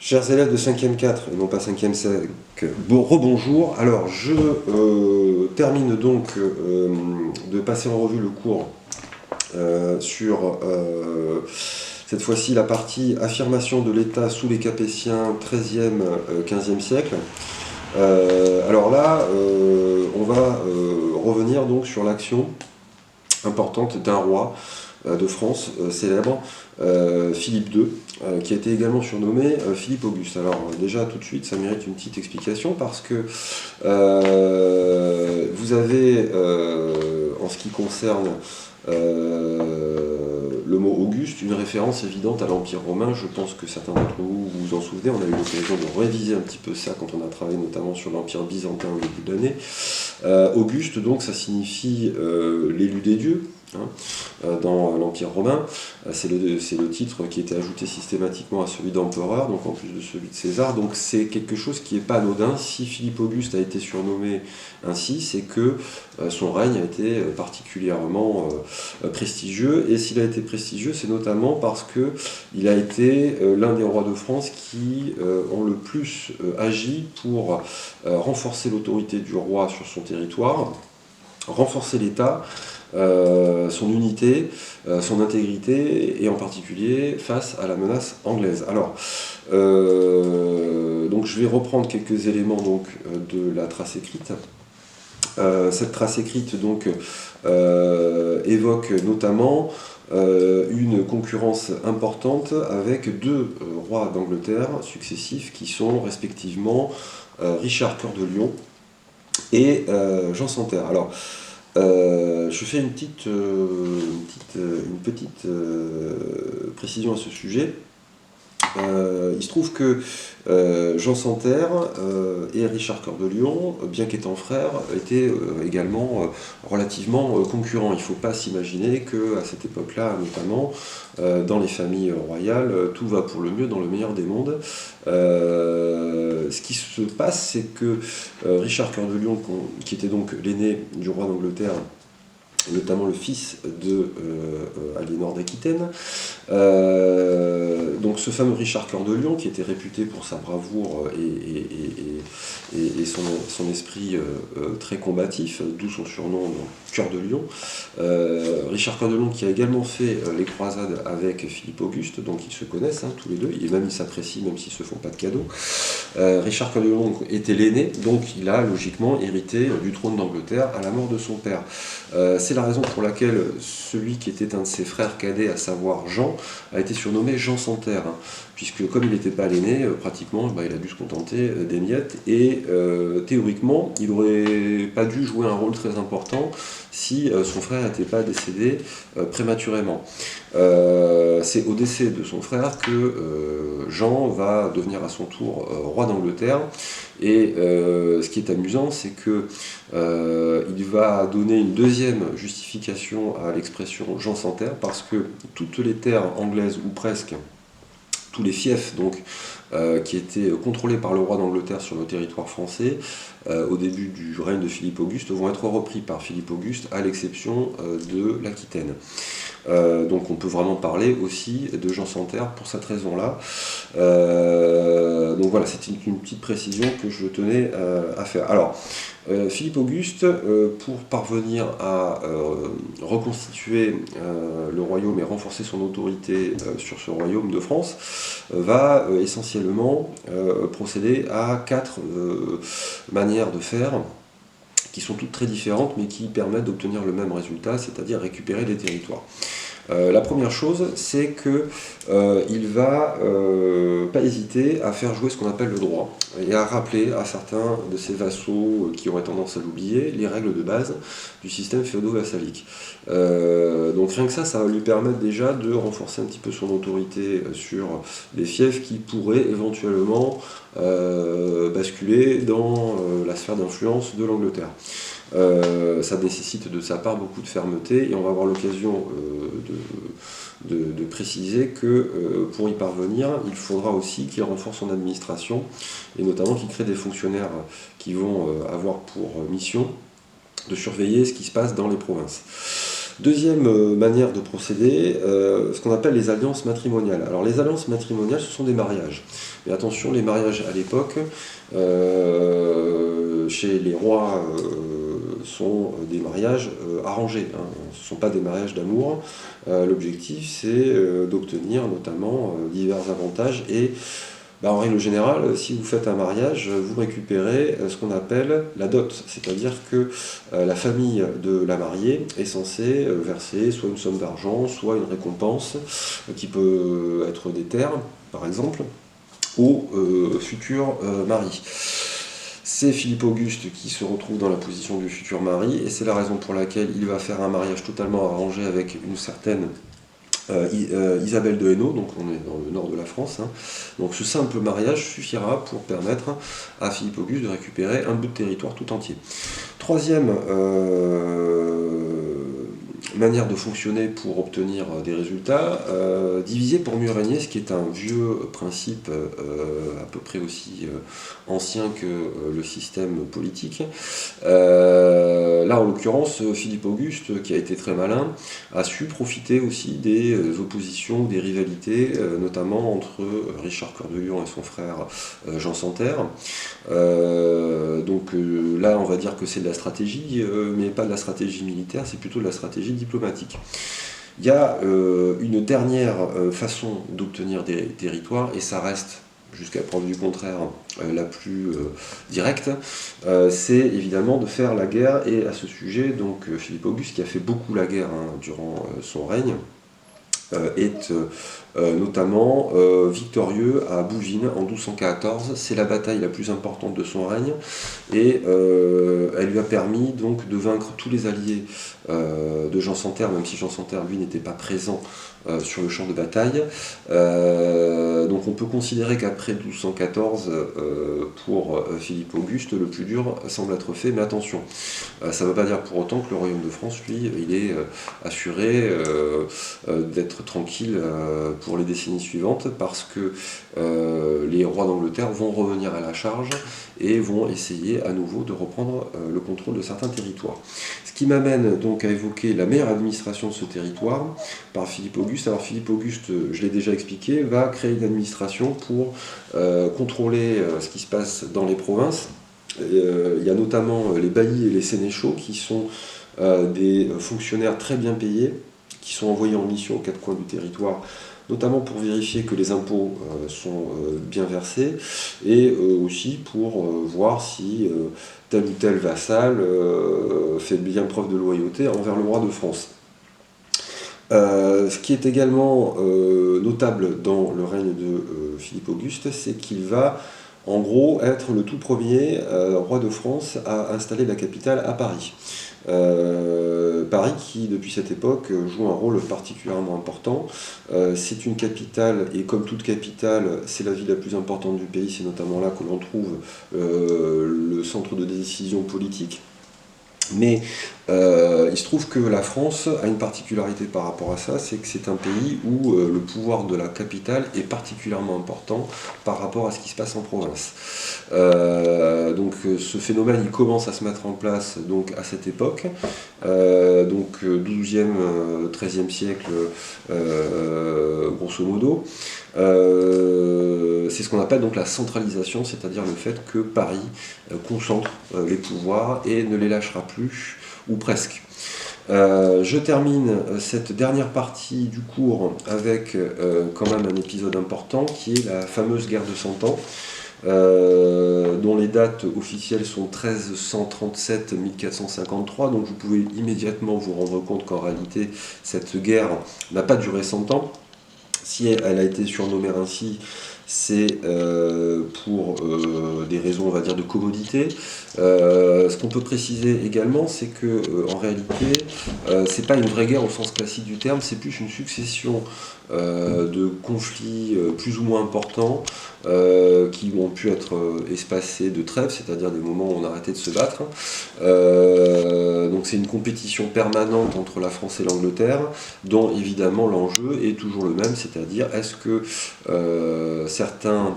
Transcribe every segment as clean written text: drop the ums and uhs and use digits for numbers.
Chers élèves de 5e 4 et non pas 5e 5, rebonjour. Alors, je termine donc de passer en revue le cours sur cette fois-ci la partie affirmation de l'État sous les Capétiens 13e, 15e siècle. Alors là, on va revenir donc sur l'action importante d'un roi de France célèbre, Philippe II, qui a été également surnommé Philippe Auguste. Alors déjà tout de suite ça mérite une petite explication parce que vous avez en ce qui concerne le mot Auguste, une référence évidente à l'Empire romain. Je pense que certains d'entre vous vous en souvenez, on a eu l'occasion de réviser un petit peu ça quand on a travaillé notamment sur l'Empire byzantin au début de l'année. Auguste, donc, ça signifie l'élu des dieux, hein, dans l'Empire romain. C'est le titre qui était ajouté systématiquement à celui d'empereur, donc en plus de celui de César. Donc c'est quelque chose qui n'est pas anodin. Si Philippe Auguste a été surnommé ainsi, c'est que son règne a été particulièrement prestigieux. Et s'il a été prestigieux, c'est notamment parce qu'il a été l'un des rois de France qui ont le plus agi pour renforcer l'autorité du roi sur son territoire, renforcer l'État, son unité, son intégrité, et en particulier face à la menace anglaise. Alors, donc je vais reprendre quelques éléments donc, de la trace écrite. Cette trace écrite donc, évoque notamment une concurrence importante avec deux rois d'Angleterre successifs qui sont respectivement Richard Cœur de Lion et Jean sans Terre. Alors, je fais une petite précision à ce sujet. Il se trouve que Jean sans Terre et Richard Cœur de Lion, bien qu'étant frères, étaient également relativement concurrents. Il ne faut pas s'imaginer qu'à cette époque-là, notamment dans les familles royales, tout va pour le mieux dans le meilleur des mondes. Ce qui se passe, c'est que Richard Cœur de Lion, qui était donc l'aîné du roi d'Angleterre, notamment le fils de Aliénor d'Aquitaine. Donc ce fameux Richard Cœur de Lion, qui était réputé pour sa bravoure et son esprit très combatif, d'où son surnom Cœur de Lion. Richard Cœur de Lion qui a également fait les croisades avec Philippe Auguste, donc ils se connaissent tous les deux, et même ils s'apprécient même s'ils ne se font pas de cadeaux. Richard Cœur de Lion était l'aîné, donc il a logiquement hérité du trône d'Angleterre à la mort de son père. C'est la raison pour laquelle celui qui était un de ses frères cadets, à savoir Jean, a été surnommé Jean sans Terre, puisque comme il n'était pas l'aîné, pratiquement il a dû se contenter des miettes, et théoriquement il n'aurait pas dû jouer un rôle très important si son frère n'était pas décédé prématurément. C'est au décès de son frère que Jean va devenir à son tour roi d'Angleterre, et ce qui est amusant, c'est que il va donner une deuxième justification à l'expression Jean sans Terre, parce que toutes les terres anglaises, ou presque, tous les fiefs donc, qui étaient contrôlés par le roi d'Angleterre sur le territoire français au début du règne de Philippe Auguste vont être repris par Philippe Auguste, à l'exception de l'Aquitaine. Donc on peut vraiment parler aussi de Jean sans Terre pour cette raison-là. Donc voilà, c'est une petite précision que je tenais à faire. Alors, Philippe Auguste, pour parvenir à reconstituer le royaume et renforcer son autorité sur ce royaume de France, va essentiellement procéder à 4 manières de faire, qui sont toutes très différentes, mais qui permettent d'obtenir le même résultat, c'est-à-dire récupérer des territoires. La première chose, c'est qu'il va pas hésiter à faire jouer ce qu'on appelle le droit, et à rappeler à certains de ses vassaux qui auraient tendance à l'oublier, les règles de base du système féodo-vassalique. Donc rien que ça va lui permettre déjà de renforcer un petit peu son autorité sur les fiefs qui pourraient éventuellement basculer dans la sphère d'influence de l'Angleterre. Ça nécessite de sa part beaucoup de fermeté, et on va avoir l'occasion de préciser que pour y parvenir, il faudra aussi qu'il renforce son administration, et notamment qu'il crée des fonctionnaires qui vont avoir pour mission de surveiller ce qui se passe dans les provinces. Deuxième manière de procéder, ce qu'on appelle les alliances matrimoniales. Alors les alliances matrimoniales, ce sont des mariages. Mais attention, les mariages à l'époque, chez les rois, sont des mariages arrangés, hein. Ce ne sont pas des mariages d'amour. L'objectif, c'est d'obtenir notamment divers avantages et en règle générale, si vous faites un mariage, vous récupérez ce qu'on appelle la dot, c'est-à-dire que la famille de la mariée est censée verser soit une somme d'argent, soit une récompense qui peut être des terres, par exemple, au futur mari. C'est Philippe Auguste qui se retrouve dans la position du futur mari, et c'est la raison pour laquelle il va faire un mariage totalement arrangé avec une certaine Isabelle de Hainaut, donc on est dans le nord de la France, hein. Donc ce simple mariage suffira pour permettre à Philippe Auguste de récupérer un bout de territoire tout entier. Troisième manière de fonctionner pour obtenir des résultats, diviser pour mieux régner, ce qui est un vieux principe à peu près aussi ancien que le système politique. Là, en l'occurrence, Philippe Auguste, qui a été très malin, a su profiter aussi des oppositions, des rivalités, notamment entre Richard Cœur de Lion et son frère Jean Santerre. Donc là, on va dire que c'est de la stratégie, mais pas de la stratégie militaire, c'est plutôt de la stratégie diplomatique. Il y a une dernière façon d'obtenir des territoires, et ça reste, jusqu'à preuve du contraire, la plus directe, c'est évidemment de faire la guerre. Et à ce sujet, donc Philippe Auguste, qui a fait beaucoup la guerre durant son règne, est notamment victorieux à Bouvines en 1214. C'est la bataille la plus importante de son règne, et elle lui a permis donc de vaincre tous les alliés de Jean Santerre, même si Jean Santerre lui n'était pas présent sur le champ de bataille. Donc on peut considérer qu'après 1214, pour Philippe Auguste, le plus dur semble être fait, mais attention, ça ne veut pas dire pour autant que le royaume de France, lui, il est assuré d'être tranquille pour les décennies suivantes, parce que les rois d'Angleterre vont revenir à la charge et vont essayer à nouveau de reprendre le contrôle de certains territoires. Ce qui m'amène donc à évoquer la meilleure administration de ce territoire par Philippe Auguste. Alors Philippe Auguste, je l'ai déjà expliqué, va créer une administration pour contrôler ce qui se passe dans les provinces. Il y a notamment les baillis et les sénéchaux qui sont des fonctionnaires très bien payés, qui sont envoyés en mission aux quatre coins du territoire, notamment pour vérifier que les impôts sont bien versés, et aussi pour voir si tel ou tel vassal fait bien preuve de loyauté envers le roi de France. Ce qui est également notable dans le règne de Philippe Auguste, c'est qu'il va en gros être le tout premier roi de France à installer la capitale à Paris. Paris qui, depuis cette époque, joue un rôle particulièrement important. C'est une capitale, et comme toute capitale, c'est la ville la plus importante du pays, c'est notamment là que l'on trouve le centre de décision politique. Mais il se trouve que la France a une particularité par rapport à ça, c'est que c'est un pays où le pouvoir de la capitale est particulièrement important par rapport à ce qui se passe en province. Donc ce phénomène il commence à se mettre en place donc, à cette époque, donc 12e, 13e siècle grosso modo. C'est ce qu'on appelle donc la centralisation, c'est-à-dire le fait que Paris concentre les pouvoirs et ne les lâchera plus, ou presque. Je termine cette dernière partie du cours avec quand même un épisode important qui est la fameuse guerre de 100 ans, dont les dates officielles sont 1337-1453, donc vous pouvez immédiatement vous rendre compte qu'en réalité cette guerre n'a pas duré 100 ans. Si elle a été surnommée ainsi, c'est pour des raisons, on va dire, de commodité. Ce qu'on peut préciser également, c'est que en réalité, c'est pas une vraie guerre au sens classique du terme, c'est plus une succession de conflits plus ou moins importants qui ont pu être espacés de trêves, c'est-à-dire des moments où on a arrêté de se battre. Donc c'est une compétition permanente entre la France et l'Angleterre, dont évidemment l'enjeu est toujours le même, c'est-à-dire est-ce que certains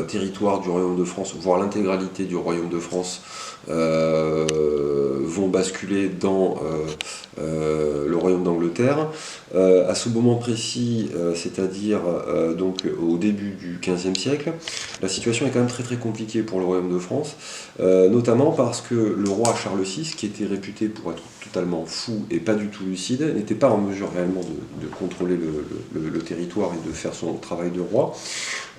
territoire du Royaume de France, voire l'intégralité du Royaume de France, vont basculer dans le Royaume d'Angleterre. À ce moment précis, c'est-à-dire donc au début du XVe siècle, la situation est quand même très très compliquée pour le Royaume de France, notamment parce que le roi Charles VI, qui était réputé pour être totalement fou et pas du tout lucide, n'était pas en mesure réellement de contrôler le territoire et de faire son travail de roi.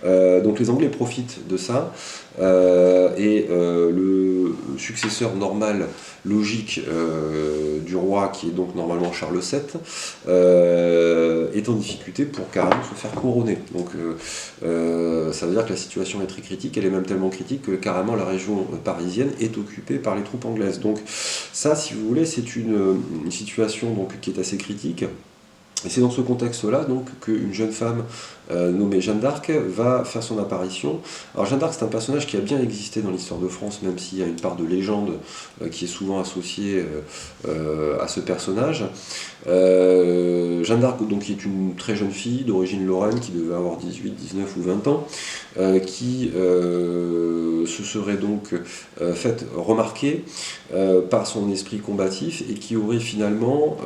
Donc les Anglais profitent de ça, et le successeur normal, logique du roi, qui est donc normalement Charles VII, est en difficulté pour carrément se faire couronner. Donc ça veut dire que la situation est très critique, elle est même tellement critique que carrément la région parisienne est occupée par les troupes anglaises. Donc ça, si vous voulez, c'est une situation donc, qui est assez critique. Et c'est dans ce contexte-là donc qu'une jeune femme nommée Jeanne d'Arc va faire son apparition. Alors Jeanne d'Arc, c'est un personnage qui a bien existé dans l'histoire de France, même s'il y a une part de légende qui est souvent associée à ce personnage. Jeanne d'Arc, donc, qui est une très jeune fille d'origine lorraine, qui devait avoir 18, 19 ou 20 ans, qui se serait donc faite remarquer par son esprit combatif et qui aurait finalement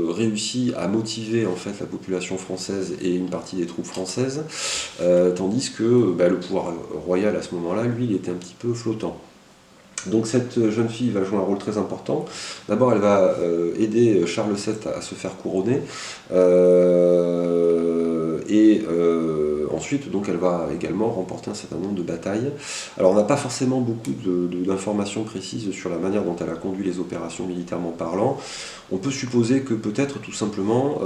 réussi à motiver en fait la population française et une partie des troupes françaises, tandis que le pouvoir royal à ce moment-là, lui, il était un petit peu flottant. Donc cette jeune fille va jouer un rôle très important. D'abord, elle va aider Charles VII à se faire couronner, et ensuite, donc, elle va également remporter un certain nombre de batailles. Alors, on n'a pas forcément beaucoup d'informations précises sur la manière dont elle a conduit les opérations militairement parlant. On peut supposer que peut-être tout simplement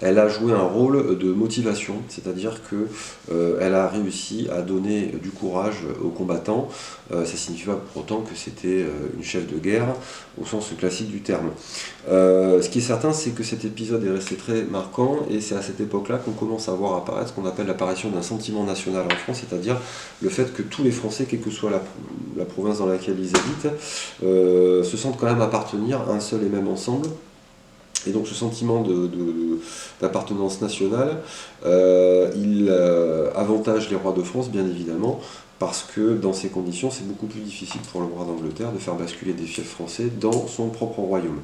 elle a joué un rôle de motivation, c'est-à-dire qu'elle a réussi à donner du courage aux combattants. Ça signifie pas pour autant que c'était une chef de guerre au sens classique du terme. Ce qui est certain, c'est que cet épisode est resté très marquant, et c'est à cette époque-là qu'on commence à voir apparaître ce qu'on appelle l'apparition d'un sentiment national en France, c'est-à-dire le fait que tous les Français, quelle que soit la province dans laquelle ils habitent, se sentent quand même appartenir à un seul et même ensemble. Et donc ce sentiment d'appartenance nationale, il avantage les rois de France, bien évidemment, parce que dans ces conditions, c'est beaucoup plus difficile pour le roi d'Angleterre de faire basculer des fiefs français dans son propre royaume.